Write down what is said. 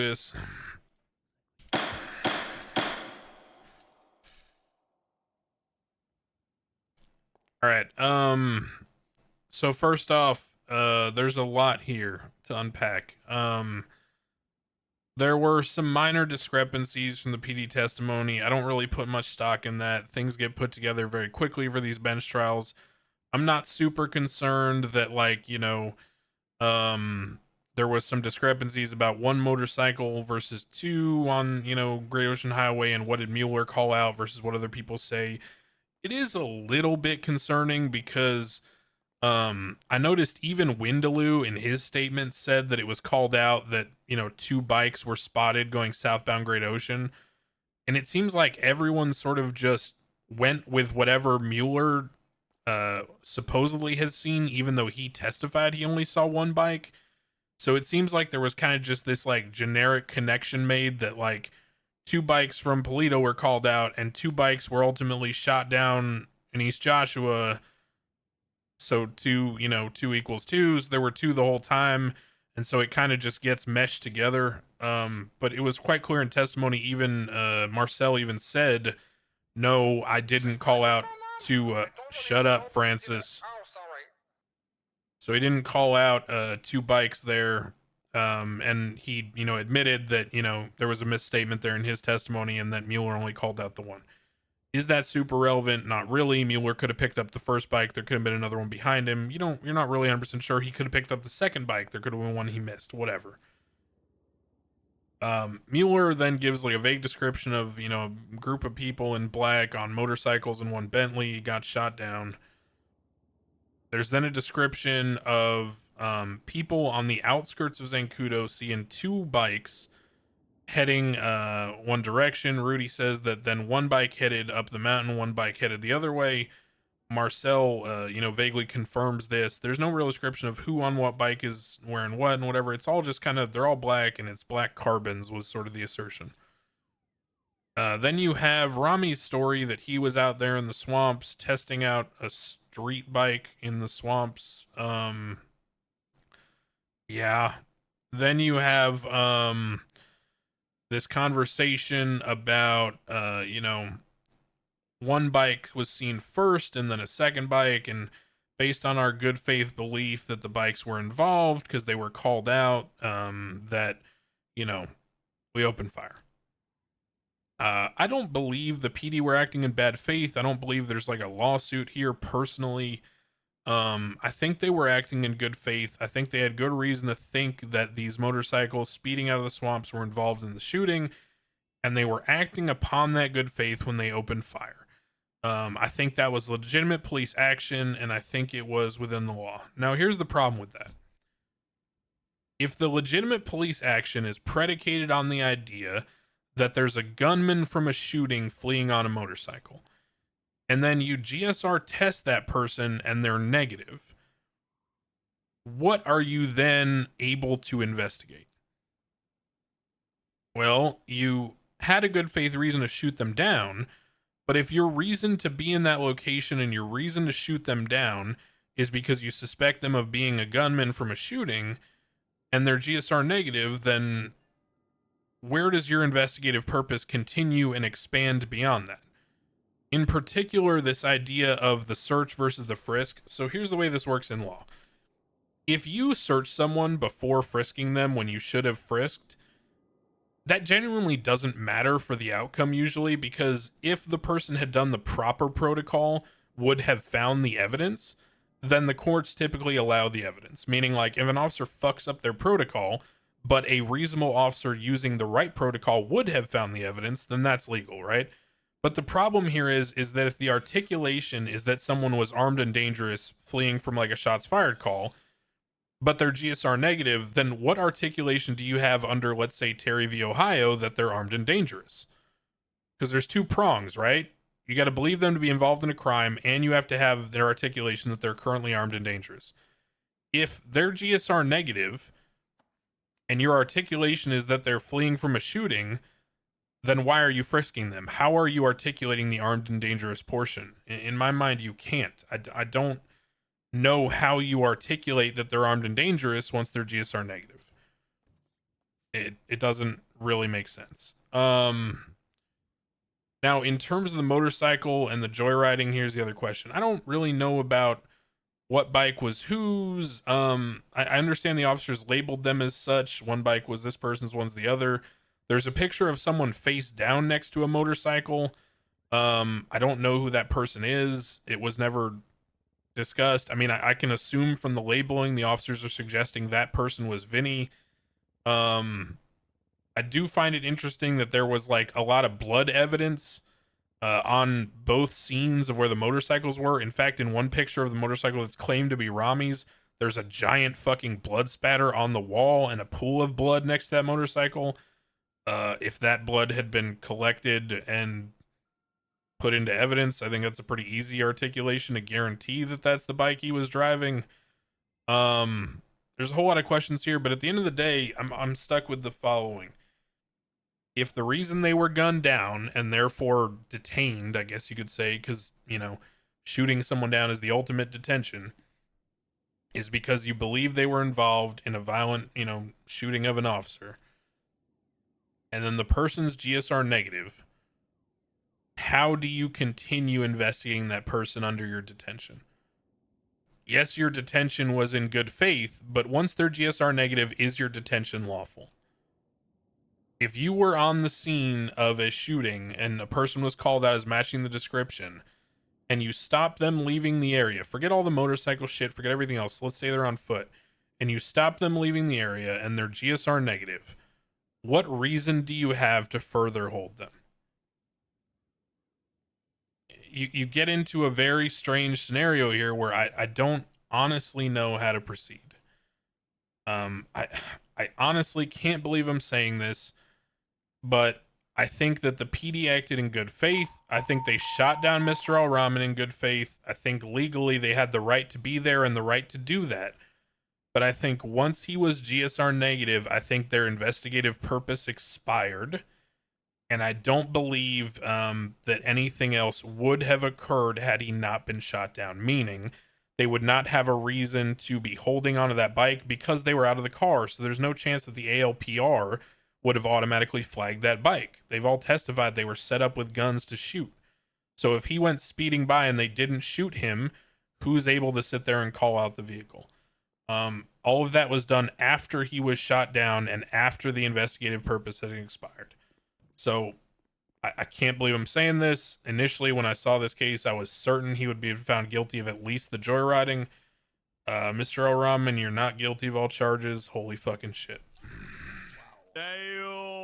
this. All right. So first off, there's a lot here to unpack. There were some minor discrepancies from the PD testimony. I don't really put much stock in that. Things get put together very quickly for these bench trials. I'm not super concerned that, like, there was some discrepancies about one motorcycle versus two on, Great Ocean Highway, and what did Mueller call out versus what other people say. It is a little bit concerning because I noticed even Windaloo in his statement said that it was called out that, two bikes were spotted going southbound Great Ocean. And it seems like everyone sort of just went with whatever Mueller supposedly has seen, even though he testified he only saw one bike. So it seems like there was kind of just this like generic connection made that like two bikes from Polito were called out and two bikes were ultimately shot down in East Joshua. So two equals twos. There were two the whole time. And so it kind of just gets meshed together. But it was quite clear in testimony. Even Marcel even said, no, I didn't call out to shut up, Francis. So he didn't call out two bikes there. And he, admitted that, there was a misstatement there in his testimony and that Mueller only called out the one. Is that super relevant? Not really. Mueller could have picked up the first bike. There could have been another one behind him. You're not really 100% sure. He could have picked up the second bike. There could have been one he missed. Whatever. Mueller then gives like a vague description of, a group of people in black on motorcycles and one Bentley got shot down. There's then a description of people on the outskirts of Zancudo seeing two bikes heading one direction. Rudy says that then one bike headed up the mountain, one bike headed the other way. Marcel, vaguely confirms this. There's no real description of who on what bike is wearing what and whatever. It's all just kind of, they're all black and it's black carbons was sort of the assertion. Then you have Ramee's story that he was out there in the swamps testing out a street bike in the swamps. Yeah. Then you have this conversation about one bike was seen first and then a second bike, and based on our good faith belief that the bikes were involved because they were called out, that we opened fire. I don't believe the PD were acting in bad faith. I don't believe there's like a lawsuit here personally. I think they were acting in good faith. I think they had good reason to think that these motorcycles speeding out of the swamps were involved in the shooting, and they were acting upon that good faith when they opened fire. I think that was legitimate police action, and I think it was within the law. Now, here's the problem with that. If the legitimate police action is predicated on the idea that there's a gunman from a shooting fleeing on a motorcycle, and then you GSR test that person and they're negative, what are you then able to investigate? Well, you had a good faith reason to shoot them down, but if your reason to be in that location and your reason to shoot them down is because you suspect them of being a gunman from a shooting and they're GSR negative, then where does your investigative purpose continue and expand beyond that? In particular, this idea of the search versus the frisk. So here's the way this works in law. If you search someone before frisking them when you should have frisked, that genuinely doesn't matter for the outcome usually, because if the person had done the proper protocol, would have found the evidence, then the courts typically allow the evidence. Meaning, like, if an officer fucks up their protocol, but a reasonable officer using the right protocol would have found the evidence, then that's legal, right? But the problem here is that if the articulation is that someone was armed and dangerous fleeing from like a shots fired call, but they're GSR negative, then what articulation do you have under, let's say, Terry v. Ohio, that they're armed and dangerous? Because there's two prongs, right? You got to believe them to be involved in a crime, and you have to have their articulation that they're currently armed and dangerous. If they're GSR negative, and your articulation is that they're fleeing from a shooting, then why are you frisking them? How are you articulating the armed and dangerous portion? In my mind, you can't. I don't know how you articulate that they're armed and dangerous once they're GSR negative. It doesn't really make sense. Now, in terms of the motorcycle and the joyriding, here's the other question. I don't really know about what bike was whose. I understand the officers labeled them as such. One bike was this person's, one's the other. There's a picture of someone face down next to a motorcycle. I don't know who that person is. It was never discussed. I mean, I can assume from the labeling, the officers are suggesting that person was Vinny. I do find it interesting that there was like a lot of blood evidence on both scenes of where the motorcycles were. In fact, in one picture of the motorcycle that's claimed to be Ramee's, there's a giant fucking blood spatter on the wall and a pool of blood next to that motorcycle. If that blood had been collected and put into evidence, I think that's a pretty easy articulation to guarantee that that's the bike he was driving. There's a whole lot of questions here, but at the end of the day, I'm stuck with the following. If the reason they were gunned down and therefore detained, I guess you could say, because, you know, shooting someone down is the ultimate detention, is because you believe they were involved in a violent, you know, shooting of an officer, and then the person's GSR negative, how do you continue investigating that person under your detention? Yes, your detention was in good faith, but once their GSR negative, is your detention lawful? If you were on the scene of a shooting and a person was called out as matching the description, and you stop them leaving the area, forget all the motorcycle shit, forget everything else, let's say they're on foot, and you stop them leaving the area and they're GSR negative, what reason do you have to further hold them? You get into a very strange scenario here where I don't honestly know how to proceed. I honestly can't believe I'm saying this, but I think that the PD acted in good faith. I think they shot down Mr. Al-Rahman in good faith. I think legally they had the right to be there and the right to do that. But I think once he was GSR negative, I think their investigative purpose expired. And I don't believe that anything else would have occurred had he not been shot down, meaning they would not have a reason to be holding onto that bike because they were out of the car. So there's no chance that the ALPR would have automatically flagged that bike. They've all testified they were set up with guns to shoot. So if he went speeding by and they didn't shoot him, who's able to sit there and call out the vehicle? All of that was done after he was shot down and after the investigative purpose had expired. So I can't believe I'm saying this. Initially, when I saw this case, I was certain he would be found guilty of at least the joyriding. Mr. Al-Rahman, you're not guilty of all charges. Holy fucking shit. Damn.